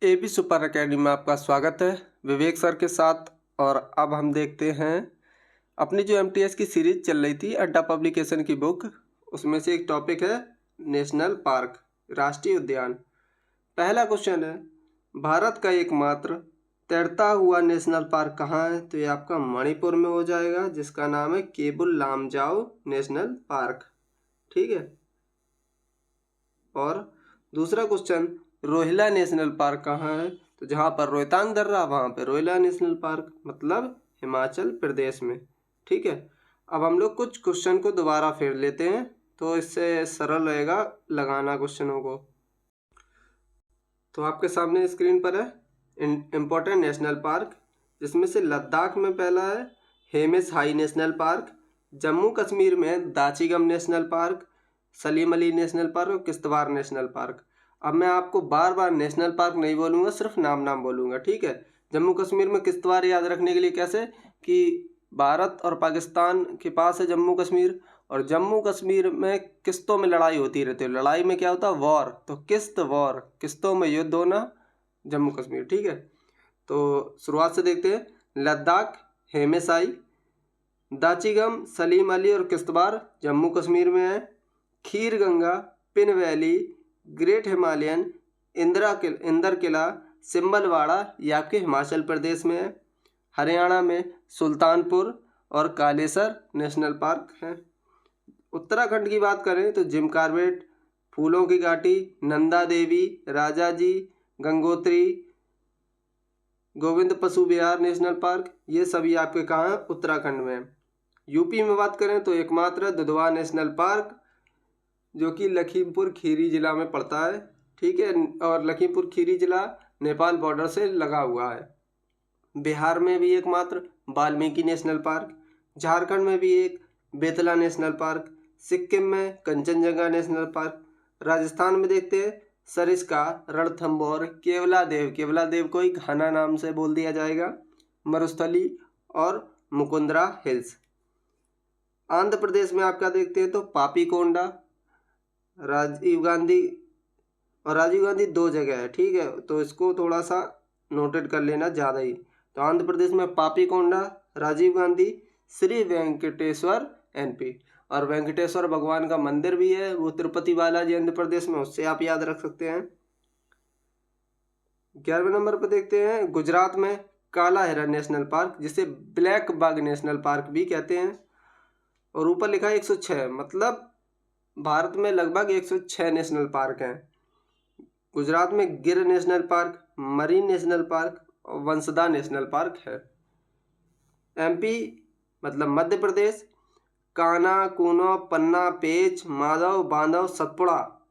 AB super academy में आपका स्वागत है विवेक सर के साथ। और अब हम देखते हैं अपनी जो एमटीएस की सीरीज चल रही थी अड्डा पब्लिकेशन की बुक, उसमें से एक टॉपिक है नेशनल पार्क, राष्ट्रीय उद्यान। पहला क्वेश्चन है, भारत का एकमात्र तैरता हुआ नेशनल पार्क कहाँ है? तो ये आपका मणिपुर में हो जाएगा, जिसका नाम है केबुल लामजाओ नेशनल पार्क। ठीक है। और दूसरा क्वेश्चन, रोहिला नेशनल पार्क कहाँ है? तो जहाँ पर रोहतांग दर्रा वहाँ पे रोहिला नेशनल पार्क, मतलब हिमाचल प्रदेश में। ठीक है। अब हम लोग कुछ क्वेश्चन को दोबारा फेर लेते हैं, तो इससे सरल रहेगा लगाना क्वेश्चनों को। तो आपके सामने स्क्रीन पर है इम्पोर्टेंट नेशनल पार्क, जिसमें से लद्दाख में पहला है Hemis high national park, Jammu Kashmir में Dachigam national park, Salim Ali national park और किश्तवाड़ नेशनल पार्क। अब मैं आपको बार बार नेशनल पार्क नहीं बोलूँगा, सिर्फ नाम नाम बोलूँगा। ठीक है। जम्मू कश्मीर में किश्तवाड़ याद रखने के लिए कैसे कि भारत और पाकिस्तान के पास है जम्मू कश्मीर, और जम्मू कश्मीर में किस्तों में लड़ाई होती रहती है। लड़ाई में क्या होता है? वॉर। तो किस्त वॉर, किस्तों में युद्ध होना, जम्मू कश्मीर। ठीक है। तो शुरुआत से देखते हैं। लद्दाख हेमेसाई, दाचिगम, सलीम अली और किश्तवाड़ जम्मू कश्मीर में है। Kheer Ganga, Pin valley, great Himalayan, Inder Kila, Simbalbara ये आपके हिमाचल प्रदेश में है। हरियाणा में सुल्तानपुर और कालेसर नेशनल पार्क हैं। उत्तराखंड की बात करें तो जिम कार्बेट, फूलों की घाटी, नंदा देवी, राजा जी, गंगोत्री, गोविंद पशु विहार नेशनल पार्क, ये सभी आपके कहाँ हैं? उत्तराखंड में। यूपी में बात करें तो एकमात्र दुधवा नेशनल पार्क, जो कि लखीमपुर खीरी जिला में पड़ता है। ठीक है। और लखीमपुर खीरी जिला नेपाल बॉर्डर से लगा हुआ है। बिहार में भी एकमात्र वाल्मीकि नेशनल पार्क, झारखंड में भी एक बेतला नेशनल पार्क, सिक्किम में कंचनजंगा नेशनल पार्क, राजस्थान में देखते हैं सरिस्का, रणथंभौर, केवलादेव को ही घाना नाम से बोल दिया जाएगा, मरुस्थली और मुकुंदरा हिल्स। आंध्र प्रदेश में आपका देखते हैं तो पापीकोंडा, राजीव गांधी दो जगह है। ठीक है। तो इसको थोड़ा सा नोटेड कर लेना ज़्यादा ही। तो आंध्र प्रदेश में पापीकोंडा, राजीव गांधी, श्री वेंकटेश्वर एनपी, और वेंकटेश्वर भगवान का मंदिर भी है, वो तिरुपति बालाजी आंध्र प्रदेश में, उससे आप याद रख सकते हैं। 11वें नंबर पर देखते हैं गुजरात में काला हिरण नेशनल पार्क, जिसे ब्लैक बाग नेशनल पार्क भी कहते हैं, और ऊपर लिखा है 106, मतलब भारत में लगभग 106 नेशनल पार्क हैं। गुजरात में गिर national park, marine national park और वंसदा नेशनल पार्क है। एमपी मतलब मध्य प्रदेश, कान्हा, कूनो, पन्ना, पेंच, माधव, बांधव, सतपुड़ा,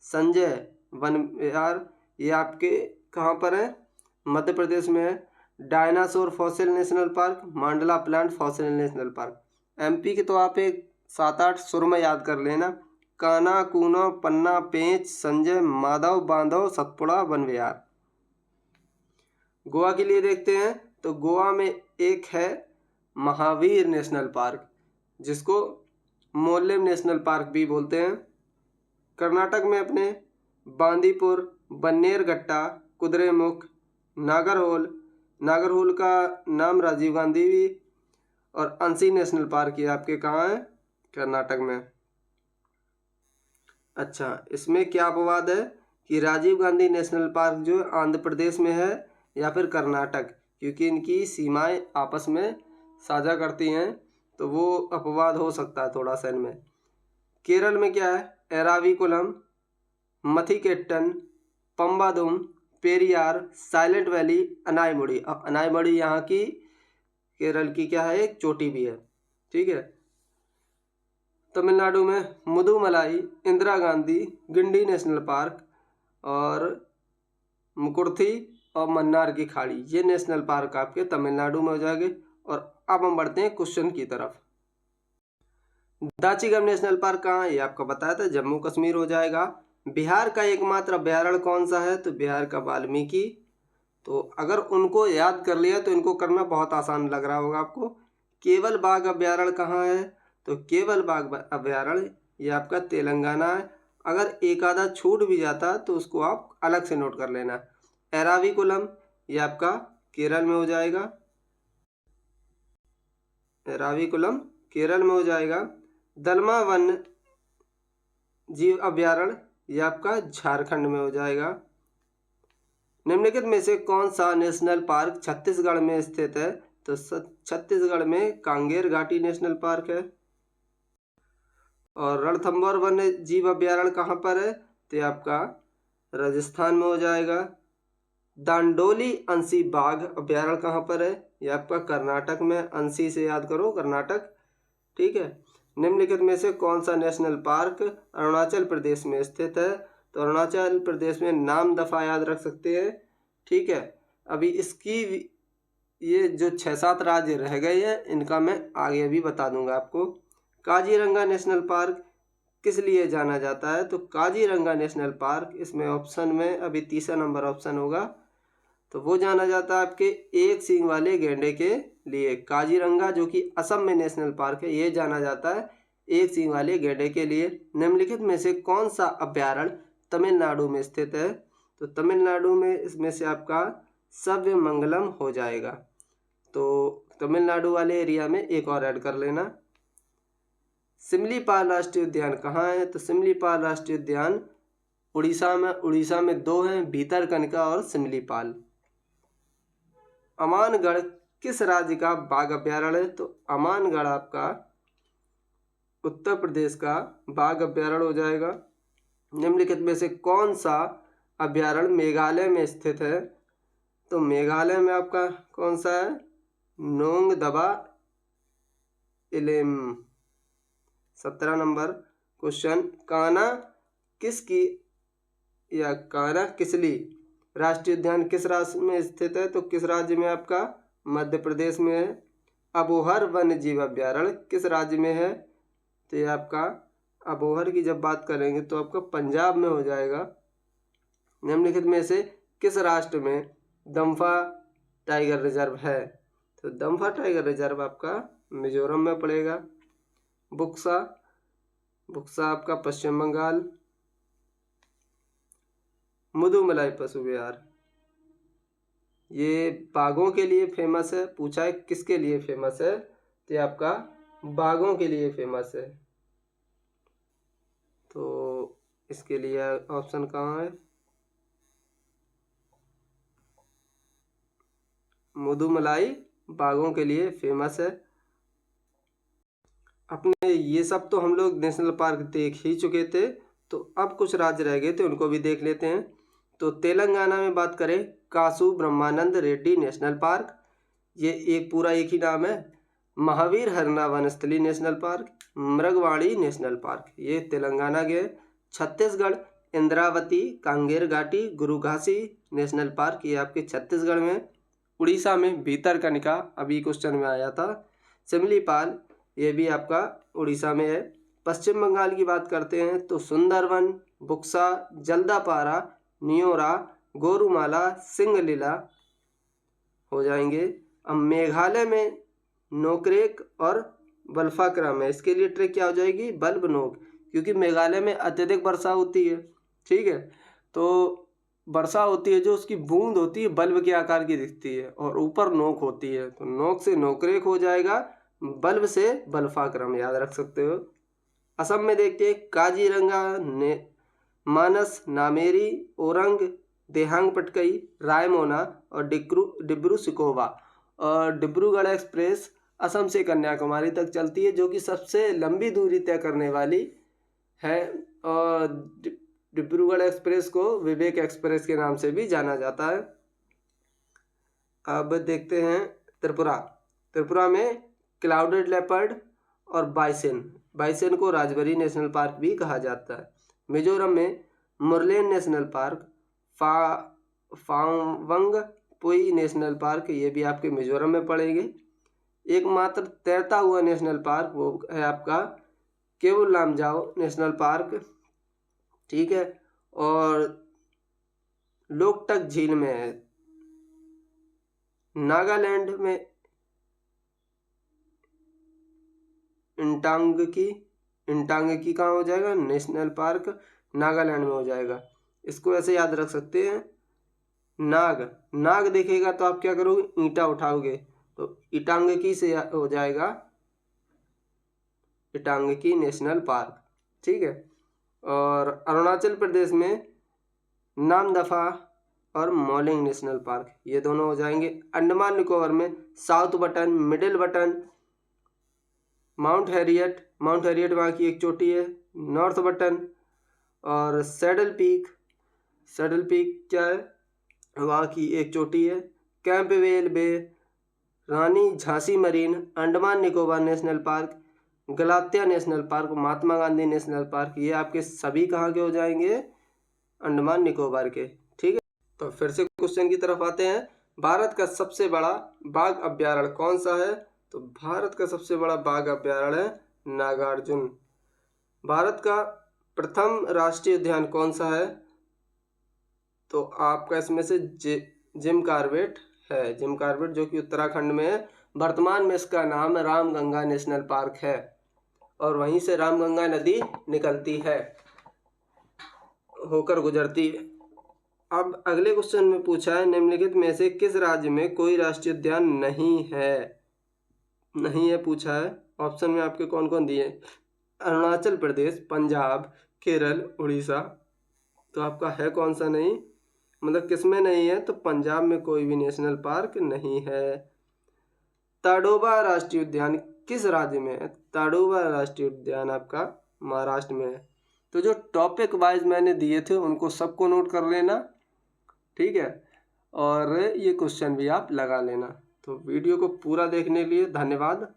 संजय, वन विहार, ये आपके कहाँ पर है? मध्य प्रदेश में है। डायनासोर फॉसिल नेशनल पार्क, मांडला plant fossil national park. MP के तो आप एक 7-8 सुर में याद कर लेना, कान्हा, कूनो, पन्ना, पेंच, संजय, माधव, बांधव, सतपुड़ा, वन विहार। गोवा के लिए देखते हैं तो गोवा में एक है महावीर नेशनल पार्क, जिसको मोल्लेम नेशनल पार्क भी बोलते हैं। कर्नाटक में अपने बांदीपुर, बन्नेरघट्टा, कुद्रेमुख, नागरहोल का नाम राजीव गांधी भी, और अंसी नेशनल पार्क ये आपके कहाँ है? कर्नाटक में। अच्छा, इसमें क्या अपवाद है कि राजीव गांधी नेशनल पार्क जो आंध्र प्रदेश में है या फिर कर्नाटक, क्योंकि इनकी सीमाएं आपस में साझा करती हैं, तो वो अपवाद हो सकता है थोड़ा सा इनमें। केरल में क्या है? Eravikulam, Mathikettan, Pambadum, Periyar, silent valley, Anamudi. अब अनाईमुड़ी यहाँ की केरल की क्या है? एक चोटी भी है। ठीक है। तमिलनाडु में मुदुमलाई, इंदिरा गांधी, गिंडी नेशनल पार्क और मुकुर्थी और मन्नार की खाड़ी, ये नेशनल पार्क आपके तमिलनाडु में हो जाएंगे। और अब हम बढ़ते हैं क्वेश्चन की तरफ। दाचिगम नेशनल पार्क कहाँ है? ये आपको बताया था, जम्मू कश्मीर हो जाएगा। बिहार का एकमात्र अभ्यारण्य कौन सा है? तो बिहार का वाल्मीकि। तो अगर उनको याद कर लिया तो इनको करना बहुत आसान लग रहा होगा आपको। केवल बाघ अभ्यारण्य कहाँ है? तो केवल बाघ अभ्यारण्य ये आपका तेलंगाना है। अगर एक आधा छूट भी जाता तो उसको आप अलग से नोट कर लेना। एराविकुलम ये आपका केरल में हो जाएगा, एराविकुलम केरल में हो जाएगा। दलमा वन्य जीव अभयारण्य ये आपका झारखंड में हो जाएगा। निम्नलिखित में से कौन सा नेशनल पार्क छत्तीसगढ़ में स्थित है? तो छत्तीसगढ़ में कांगेर घाटी नेशनल पार्क है। और रणथंभौर वन्य जीव अभयारण्य कहाँ पर है? तो ये आपका राजस्थान में हो जाएगा। दांडोली अंशी बाघ अभयारण्य कहाँ पर है? ये आपका कर्नाटक में, अंशी से याद करो कर्नाटक, ठीक है। निम्नलिखित में से कौन सा नेशनल पार्क अरुणाचल प्रदेश में स्थित है? तो अरुणाचल प्रदेश में नाम दफा याद रख सकते हैं, ठीक है। अभी इसकी ये जो 6-7 राज्य रह गए हैं इनका मैं आगे भी बता दूंगा आपको। काजीरंगा नेशनल पार्क किस लिए जाना जाता है? तो काजीरंगा नेशनल पार्क इसमें ऑप्शन में अभी तीसरा नंबर ऑप्शन होगा, तो वो जाना जाता है आपके एक सींग वाले गैंडे के लिए। काजीरंगा जो कि असम में नेशनल पार्क है, ये जाना जाता है एक सींग वाले गैंडे के लिए। निम्नलिखित में से कौन सा अभयारण्य तमिलनाडु में स्थित है? तो तमिलनाडु में इसमें से आपका सव्यमंगलम हो जाएगा। तो तमिलनाडु वाले एरिया में एक और ऐड कर लेना। सिमलीपाल राष्ट्रीय उद्यान कहाँ है? तो सिमलीपाल राष्ट्रीय उद्यान उड़ीसा में 2 हैं, भीतरकनिका और सिमलीपाल। अमानगढ़ किस राज्य का बाघ अभयारण्य है? तो अमानगढ़ आपका उत्तर प्रदेश का बाघ अभयारण्य हो जाएगा। निम्नलिखित में से कौन सा अभयारण्य मेघालय में स्थित है? तो मेघालय में आपका कौन सा है? नोंग दबा इलेम। 17 नंबर क्वेश्चन, कान्हा किसकी या कान्हा किसली राष्ट्रीय उद्यान किस राज्य में स्थित है? तो किस राज्य में? आपका मध्य प्रदेश में है। अबोहर वन्य जीव अभयारण्य किस राज्य में है? तो ये आपका अबोहर की जब बात करेंगे तो आपका पंजाब में हो जाएगा। निम्नलिखित में से किस राष्ट्र में दम्फा टाइगर रिजर्व है? तो दम्फा टाइगर रिजर्व आपका मिजोरम में पड़ेगा। बुक्सा आपका पश्चिम बंगाल। मुदुमलाई पशु विहार ये बाघों के लिए फेमस है। पूछा है किसके लिए फेमस है? तो ये आपका बाघों के लिए फेमस है। तो इसके लिए ऑप्शन कहाँ है? मुदुमलाई बाघों के लिए फेमस है। अपने ये सब तो हम लोग नेशनल पार्क देख ही चुके थे, तो अब कुछ राज्य रह गए थे उनको भी देख लेते हैं। तो तेलंगाना में बात करें, कासु ब्रह्मानंद रेड्डी नेशनल पार्क, ये एक ही नाम है। Mahavir Harina Vanasthali national park, Mrigavadi national park, ये तेलंगाना के। छत्तीसगढ़ इंद्रावती कांगेर घाटी गुरु घासी नेशनल पार्क, ये आपके छत्तीसगढ़ में। उड़ीसा में भीतरकनिका अभी क्वेश्चन में आया था। सिमलीपाल ये भी आपका उड़ीसा में है। पश्चिम बंगाल की बात करते हैं तो सुंदरवन, बुक्सा, जल्दापारा, नियोरा, गोरुमाला, सिंगलीला हो जाएंगे। अब मेघालय में नोकरेक और बल्फाक्रम है, इसके लिए ट्रिक क्या हो जाएगी? बल्ब नोक, क्योंकि मेघालय में अत्यधिक वर्षा होती है, ठीक है। तो वर्षा होती है जो उसकी बूंद होती है बल्ब के आकार की दिखती है और ऊपर नोक होती है, तो नोक से नोकरेक हो जाएगा, बल्ब से बल्फाक्रम याद रख सकते हो। असम में देखिए काजीरंगा ने मानस, नामेरी, ओरंग, देहांग पटकई, रायमोना और डिब्रू सिकोवा। और डिब्रूगढ़ एक्सप्रेस असम से कन्याकुमारी तक चलती है, जो कि सबसे लंबी दूरी तय करने वाली है। और डिब्रूगढ़ एक्सप्रेस को विवेक एक्सप्रेस के नाम से भी जाना जाता है। अब देखते हैं त्रिपुरा में क्लाउडेड लेपर्ड और बाइसेन को राजबरी नेशनल पार्क भी कहा जाता है। मिजोरम में Murlen national park, Phawngpui national park, ये भी आपके मिजोरम में पड़ेंगे। एकमात्र तैरता हुआ नेशनल पार्क वो है आपका केवल लामजाओ नेशनल पार्क, ठीक है। और लोकटक झील में है। नागालैंड में इंटांगकी कहाँ हो जाएगा? नेशनल पार्क नागालैंड में हो जाएगा। इसको ऐसे याद रख सकते हैं, नाग, नाग दिखेगा तो आप क्या करोगे, ईंटा उठाओगे, तो इटांगकी से हो जाएगा इटांगकी नेशनल पार्क। ठीक है। और अरुणाचल प्रदेश में नामदफा और मॉलिंग नेशनल पार्क, ये दोनों हो जाएंगे। अंडमान निकोबार में South Button, Middle Button, Mount Harriet वहाँ की एक चोटी है, नॉर्थ बटन और सैडल पीक क्या है, वहाँ की एक चोटी है। Campbell Bay, Rani Jhansi marine, Andaman Nicobar national park, Galathea national park, Mahatma Gandhi national park, ये आपके सभी कहाँ के हो जाएंगे, अंडमान निकोबार के। ठीक है। तो फिर से क्वेश्चन की तरफ आते हैं। भारत का सबसे बड़ा बाघ अभ्यारण्य कौन सा है, तो भारत का सबसे बड़ा बाघ अभ्यारण्य है नागार्जुन। भारत का प्रथम राष्ट्रीय उद्यान कौन सा है, तो आपका इसमें से जिम कॉर्बेट है, जिम कॉर्बेट, जो कि उत्तराखंड में है। वर्तमान में इसका नाम रामगंगा नेशनल पार्क है और वहीं से रामगंगा नदी निकलती है, होकर गुजरती है। अब अगले क्वेश्चन में पूछा है, निम्नलिखित में से किस राज्य में कोई राष्ट्रीय उद्यान नहीं है पूछा है। ऑप्शन में आपके कौन कौन दिए, अरुणाचल प्रदेश, पंजाब, केरल, उड़ीसा। तो आपका है कौन सा नहीं, मतलब किस में नहीं है, तो पंजाब में कोई भी नेशनल पार्क नहीं है। ताडोबा राष्ट्रीय उद्यान किस राज्य में है, ताडोबा राष्ट्रीय उद्यान आपका महाराष्ट्र में है। तो जो टॉपिक वाइज मैंने दिए थे उनको सबको नोट कर लेना। ठीक है। और ये क्वेश्चन भी आप लगा लेना। तो वीडियो को पूरा देखने के लिए धन्यवाद।